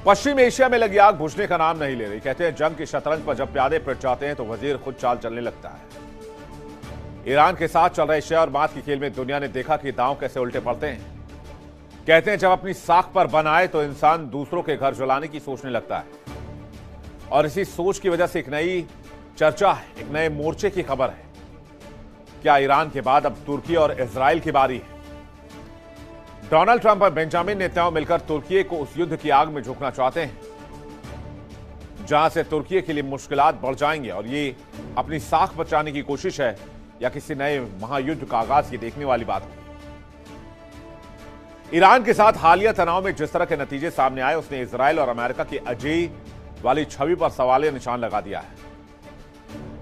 पश्चिम Asia में लगी आग बुझने का नाम नहीं ले रही। कहते हैं जंग की शतरंज पर जब प्यादे पिट जाते हैं तो वजीर खुद चाल चलने लगता है। ईरान के साथ चल रहे शह और मात के खेल में दुनिया ने देखा कि दांव कैसे उल्टे पड़ते हैं। कहते हैं जब अपनी साख पर बनाए तो इंसान दूसरों के घर जलाने की सोचने लगता है, और इसी सोच की वजह से एक नई चर्चा है, एक नए मोर्चे की खबर है। क्या ईरान के बाद अब तुर्की और इजराइल की बारी है? डोनाल्ड ट्रंप और बेंजामिन नेतन्याहू मिलकर तुर्की को उस युद्ध की आग में झोंकना चाहते हैं जहां से तुर्की के लिए मुश्किलात बढ़ जाएंगे, और ये अपनी साख बचाने की कोशिश है या किसी नए महायुद्ध का आगाज, ये देखने वाली बात है। ईरान के साथ हालिया तनाव में जिस तरह के नतीजे सामने आए, उसने इजराइल और अमेरिका की अजय वाली छवि पर सवालिया निशान लगा दिया है।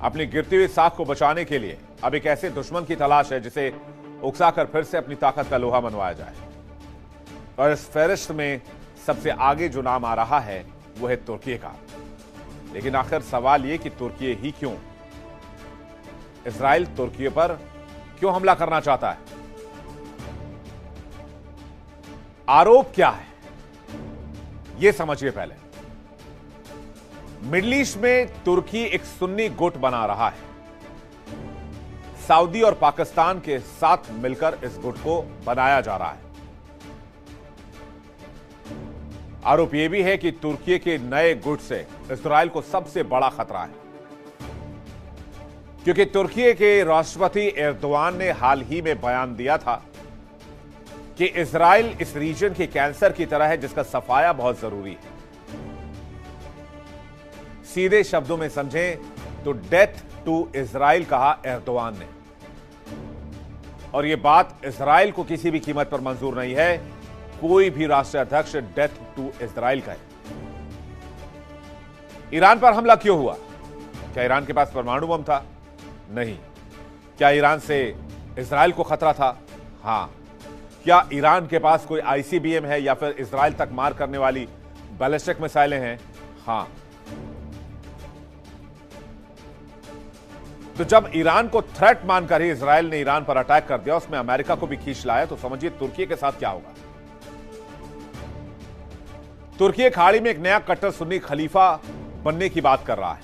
अपनी गिरती हुई साख को बचाने के लिए अब एक ऐसे दुश्मन की तलाश है जिसे उकसाकर फिर से अपनी ताकत का लोहा मनवाया जाए, और इस फहरिस्त में सबसे आगे जो नाम आ रहा है वो है तुर्की का। लेकिन आखिर सवाल ये कि तुर्की ही क्यों? इजराइल तुर्की पर क्यों हमला करना चाहता है? आरोप क्या है यह समझिए पहले। मिडिल ईस्ट में तुर्की एक सुन्नी गुट बना रहा है। सऊदी और पाकिस्तान के साथ मिलकर इस गुट को बनाया जा रहा है। आरोप यह भी है कि तुर्की के नए गुट से इजराइल को सबसे बड़ा खतरा है, क्योंकि तुर्की के राष्ट्रपति एर्दोआन ने हाल ही में बयान दिया था कि इजराइल इस रीजन के कैंसर की तरह है जिसका सफाया बहुत जरूरी है। सीधे शब्दों में समझें तो डेथ टू इजराइल कहा एर्दोआन ने, और यह बात इजराइल को किसी भी कीमत पर मंजूर नहीं है। कोई भी राष्ट्रीय अध्यक्ष डेथ टू इजराइल कहे। ईरान पर हमला क्यों हुआ? क्या ईरान के पास परमाणु बम था? नहीं। क्या ईरान से इजराइल को खतरा था? हां। क्या ईरान के पास कोई आईसीबीएम है या फिर इजराइल तक मार करने वाली बैलिस्टिक मिसाइलें हैं? हां। तो जब ईरान को थ्रेट मानकर ही इजराइल ने ईरान पर अटैक कर दिया, उसमें अमेरिका को भी खींच लाया, तो समझिए तुर्की के साथ क्या होगा। तुर्की खाड़ी में एक नया कट्टर सुन्नी खलीफा बनने की बात कर रहा है।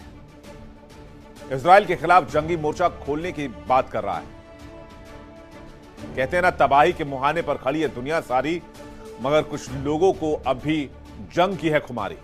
इजराइल के खिलाफ जंगी मोर्चा खोलने की बात कर रहा है। कहते हैं ना, तबाही के मुहाने पर खड़ी है दुनिया सारी, मगर कुछ लोगों को अब भी जंग की है खुमारी।